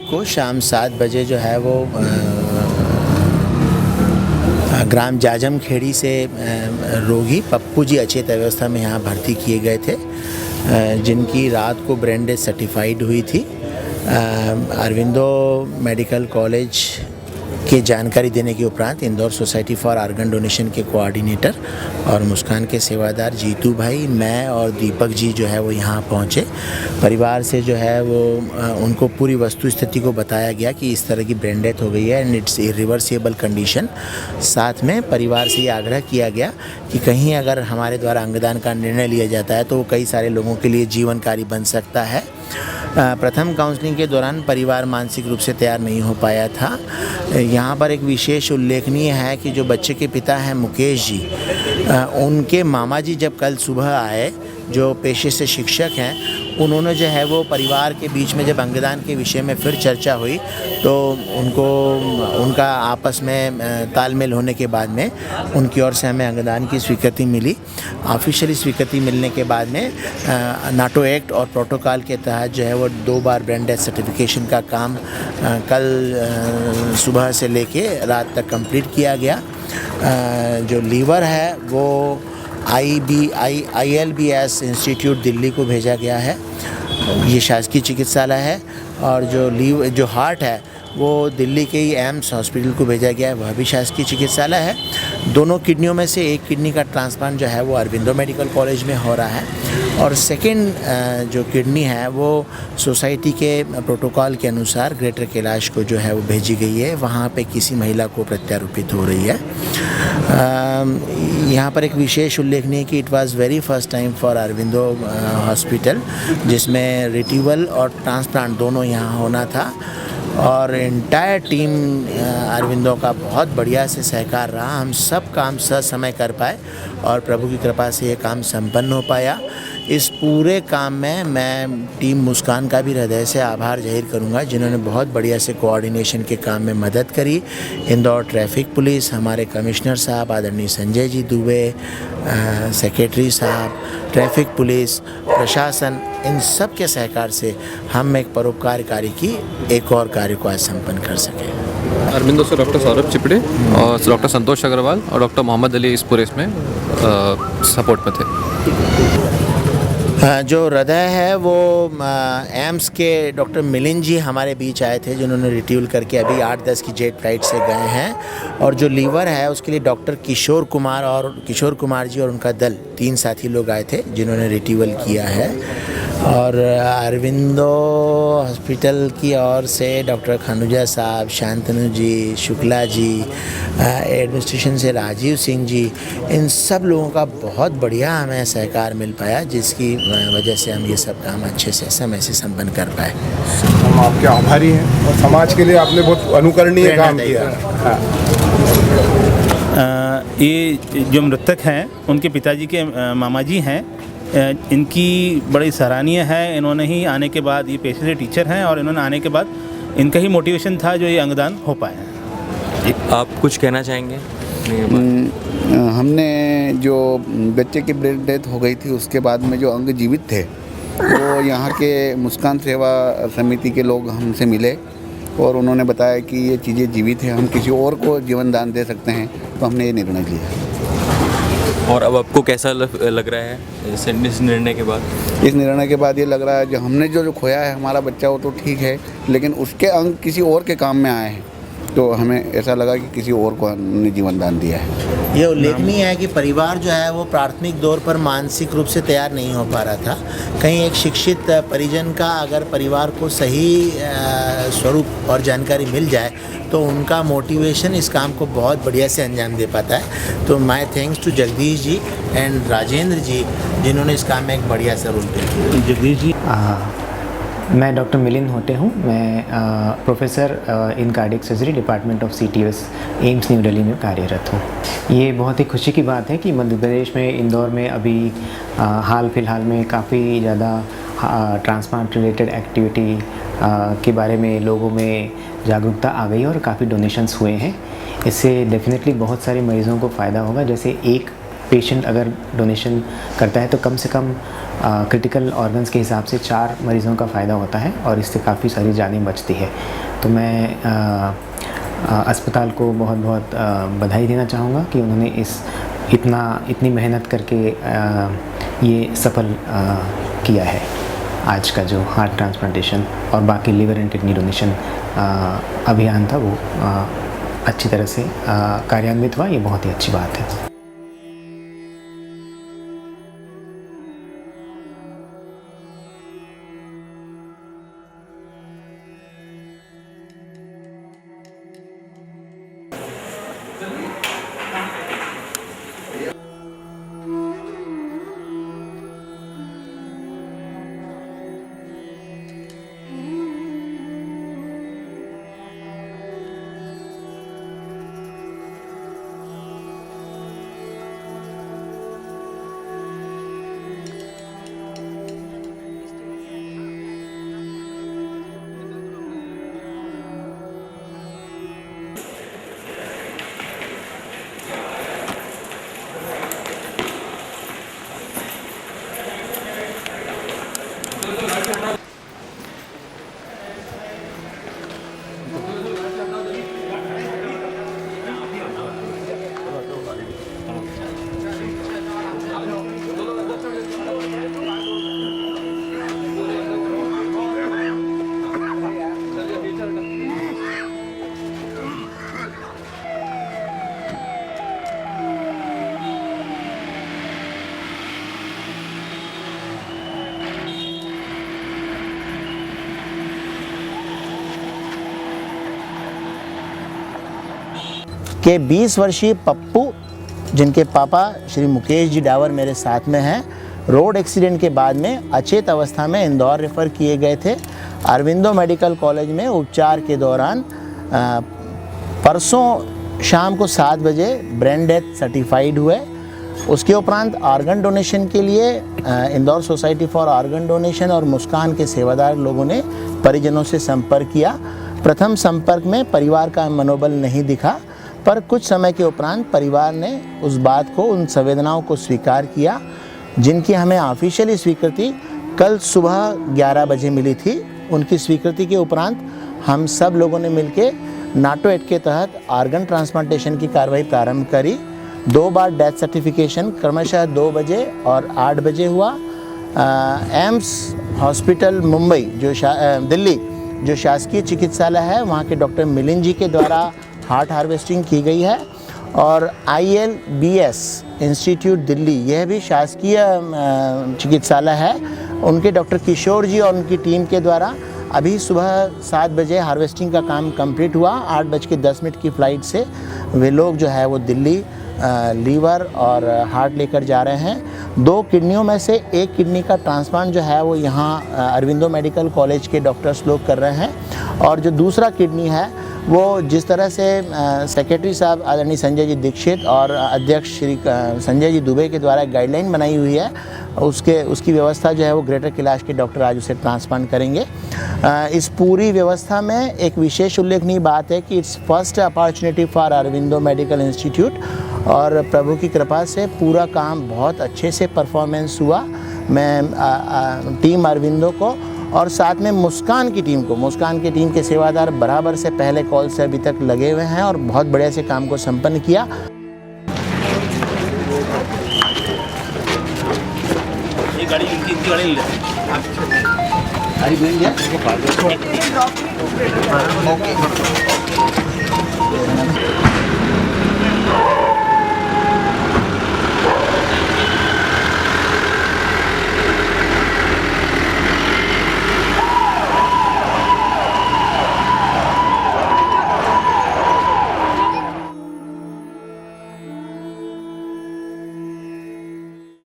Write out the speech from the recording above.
को शाम 7 बजे जो है वो ग्राम जाजम खेड़ी से रोगी पप्पू जी अचेत अवस्था में यहाँ भर्ती किए गए थे, जिनकी रात को ब्रेन डेथ सर्टिफाइड हुई थी। अरविंदो मेडिकल कॉलेज की जानकारी देने के उपरांत Indore society for organ donation के कोऑर्डिनेटर और मुस्कान के सेवादार जीतू भाई, मैं और दीपक जी जो है वो यहाँ पहुँचे। परिवार से जो है वो उनको पूरी वस्तु स्थिति को बताया गया कि इस तरह की ब्रेन डेथ हो गई है एंड इट्स इरिवर्सिबल कंडीशन। साथ में परिवार से ये आग्रह किया गया कि कहीं अगर हमारे द्वारा अंगदान का निर्णय लिया जाता है तो वो कई सारे लोगों के लिए जीवनकारी बन सकता है। प्रथम काउंसलिंग के दौरान परिवार मानसिक रूप से तैयार नहीं हो पाया था। यहाँ पर एक विशेष उल्लेखनीय है कि जो बच्चे के पिता हैं मुकेश जी, उनके मामा जी जब कल सुबह आए, जो पेशे से शिक्षक हैं, उन्होंने जो है वो परिवार के बीच में जब अंगदान के विषय में फिर चर्चा हुई तो उनका आपस में तालमेल होने के बाद में उनकी ओर से हमें अंगदान की स्वीकृति मिली। ऑफिशियली स्वीकृति मिलने के बाद में नाटो एक्ट और प्रोटोकॉल के तहत जो है वो 2 बार ब्रेन डेथ सर्टिफिकेशन का काम कल सुबह से लेके रात तक कंप्लीट किया गया। जो लीवर है वो ILBS इंस्टीट्यूट दिल्ली को भेजा गया है, ये शासकीय चिकित्सालय है। और जो हार्ट है वो दिल्ली के ही एम्स हॉस्पिटल को भेजा गया है, वह भी शासकीय चिकित्सालय है। दोनों किडनियों में से एक किडनी का ट्रांसप्लांट जो है वो अरविंदो मेडिकल कॉलेज में हो रहा है और सेकंड जो किडनी है वो सोसाइटी के प्रोटोकॉल के अनुसार ग्रेटर कैलाश को जो है वो भेजी गई है, वहाँ पे किसी महिला को प्रत्यारोपित हो रही है। यहाँ पर एक विशेष उल्लेखनीय कि it was very first time for Aurobindo hospital जिसमें रिट्रीवल और ट्रांसप्लांट दोनों यहाँ होना था और एंटायर टीम अरविंदो का बहुत बढ़िया से सहकार रहा। हम सब काम समय कर पाए और प्रभु की कृपा से ये काम संपन्न हो पाया। इस पूरे काम में मैं टीम मुस्कान का भी हृदय से आभार जाहिर करूंगा, जिन्होंने बहुत बढ़िया से कोऑर्डिनेशन के काम में मदद करी। इंदौर ट्रैफिक पुलिस, हमारे कमिश्नर साहब आदरणीय संजय जी दुबे, सेक्रेटरी साहब, ट्रैफिक पुलिस, प्रशासन, इन सब के सहकार से हम एक परोपकार कार्य की एक और कार्य को आज संपन्न कर सके। अरविंदो से डॉक्टर सौरभ चिपड़े और डॉक्टर संतोष अग्रवाल और डॉक्टर मोहम्मद अली इस पूरे इसमें सपोर्ट में थे। जो हृदय है वो एम्स के डॉक्टर मिलिंद जी हमारे बीच आए थे, जिन्होंने रिट्रीव करके अभी 8-10 की जेट फ्लाइट से गए हैं। और जो लीवर है उसके लिए डॉक्टर किशोर कुमार जी और उनका दल 3 साथी लोग आए थे जिन्होंने रिट्रीवल किया है। और अरविंदो हॉस्पिटल की ओर से डॉक्टर खनुजा साहब, शांतनु जी, शुक्ला जी, एडमिनिस्ट्रेशन से राजीव सिंह जी, इन सब लोगों का बहुत बढ़िया हमें सहकार मिल पाया, जिसकी वजह से हम ये सब काम अच्छे से समय से संपन्न कर पाए। हम आपके आभारी हैं और समाज के लिए आपने बहुत अनुकरणीय काम किया। ये जो मृतक हैं उनके पिताजी के मामा जी हैं, इनकी बड़ी सराहनीय है। इन्होंने ही आने के बाद, ये पेशे से टीचर हैं और इन्होंने आने के बाद इनका ही मोटिवेशन था जो ये अंगदान हो पाया। आप कुछ कहना चाहेंगे? हमने जो बच्चे की ब्रेन डेथ हो गई थी उसके बाद में जो अंग जीवित थे वो यहाँ के मुस्कान सेवा समिति के लोग हमसे मिले और उन्होंने बताया कि ये चीज़ें जीवित हैं, हम किसी और को जीवन दान दे सकते हैं, तो हमने ये निर्णय लिया। और अब आपको कैसा लग रहा है इस निर्णय के बाद? इस निर्णय के बाद ये लग रहा है जो हमने जो खोया है हमारा बच्चा वो तो ठीक है, लेकिन उसके अंग किसी और के काम में आए हैं, तो हमें ऐसा लगा कि किसी और को हमने जीवन दान दिया है। ये उल्लेखनीय है कि परिवार जो है वो प्राथमिक दौर पर मानसिक रूप से तैयार नहीं हो पा रहा था। कहीं एक शिक्षित परिजन का अगर परिवार को सही स्वरूप और जानकारी मिल जाए तो उनका मोटिवेशन इस काम को बहुत बढ़िया से अंजाम दे पाता है। तो my thanks to Jagdish ji and Rajendra ji, जिन्होंने इस काम में एक बढ़िया सा रोल प्ले किया। जगदीश जी, मैं डॉक्टर मिलिंद होते हूँ। मैं professor in cardiac surgery department of CTS AIIMS new Delhi में कार्यरत हूँ। ये बहुत ही खुशी की बात है कि मध्य प्रदेश में इंदौर में अभी हाल फिलहाल में काफ़ी ज़्यादा ट्रांसप्लांट रिलेटेड एक्टिविटी के बारे में लोगों में जागरूकता आ गई और काफ़ी डोनेशंस हुए हैं। इससे डेफिनेटली बहुत सारे मरीज़ों को फ़ायदा होगा। जैसे एक पेशेंट अगर डोनेशन करता है तो कम से कम क्रिटिकल ऑर्गन्स के हिसाब से 4 मरीज़ों का फ़ायदा होता है और इससे काफ़ी सारी जानें बचती है। तो मैं अस्पताल को बहुत बहुत बधाई देना चाहूँगा कि उन्होंने इतनी मेहनत करके ये सफल किया है। आज का जो हार्ट ट्रांसप्लांटेशन और बाकी लिवर एंड किडनी डोनेशन अभियान था वो अच्छी तरह से कार्यान्वित हुआ। ये बहुत ही अच्छी बात है। के 20 वर्षीय पप्पू, जिनके पापा श्री मुकेश जी डावर मेरे साथ में हैं, रोड एक्सीडेंट के बाद में अचेत अवस्था में इंदौर रेफ़र किए गए थे। अरविंदो मेडिकल कॉलेज में उपचार के दौरान परसों शाम को 7 बजे ब्रेन डेथ सर्टिफाइड हुए। उसके उपरांत ऑर्गन डोनेशन के लिए Indore society for organ donation और मुस्कान के सेवादार लोगों ने परिजनों से संपर्क किया। प्रथम संपर्क में परिवार का मनोबल नहीं दिखा, पर कुछ समय के उपरांत परिवार ने उस बात को, उन संवेदनाओं को स्वीकार किया, जिनकी हमें ऑफिशियली स्वीकृति कल सुबह 11 बजे मिली थी। उनकी स्वीकृति के उपरांत हम सब लोगों ने मिलकर नाटो एक्ट के तहत ऑर्गन ट्रांसप्लांटेशन की कार्रवाई प्रारंभ करी। 2 बार डेथ सर्टिफिकेशन क्रमशः 2 बजे और 8 बजे हुआ। एम्स हॉस्पिटल मुंबई दिल्ली जो शासकीय चिकित्सालय है, वहाँ के डॉक्टर मिलिंद जी के द्वारा हार्ट हार्वेस्टिंग की गई है। और ILBS इंस्टीट्यूट दिल्ली, यह भी शासकीय चिकित्सालय है, उनके डॉक्टर किशोर जी और उनकी टीम के द्वारा अभी सुबह 7 बजे हार्वेस्टिंग का काम कंप्लीट हुआ। 8:10 की फ़्लाइट से वे लोग जो है वो दिल्ली लीवर और हार्ट लेकर जा रहे हैं। 2 किडनियों में से 1 किडनी का ट्रांसप्लांट जो है वो यहाँ अरविंदो मेडिकल कॉलेज के डॉक्टर्स लोग कर रहे हैं। और जो दूसरा किडनी है वो जिस तरह से सेक्रेटरी साहब आदरणीय संजय जी दीक्षित और अध्यक्ष श्री संजय जी दुबे के द्वारा गाइडलाइन बनाई हुई है, उसकी व्यवस्था जो है वो ग्रेटर कैलाश के डॉक्टर आज उसे ट्रांसप्लांट करेंगे। इस पूरी व्यवस्था में एक विशेष उल्लेखनीय बात है कि it's first opportunity for Aurobindo medical institute, और प्रभु की कृपा से पूरा काम बहुत अच्छे से परफॉर्मेंस हुआ। मैं टीम अरविंदो को और साथ में मुस्कान की टीम के सेवादार बराबर से पहले कॉल से अभी तक लगे हुए हैं और बहुत बढ़िया से काम को संपन्न किया। ये गाड़ी इनकी गाड़ी गाड़ी मिल गया।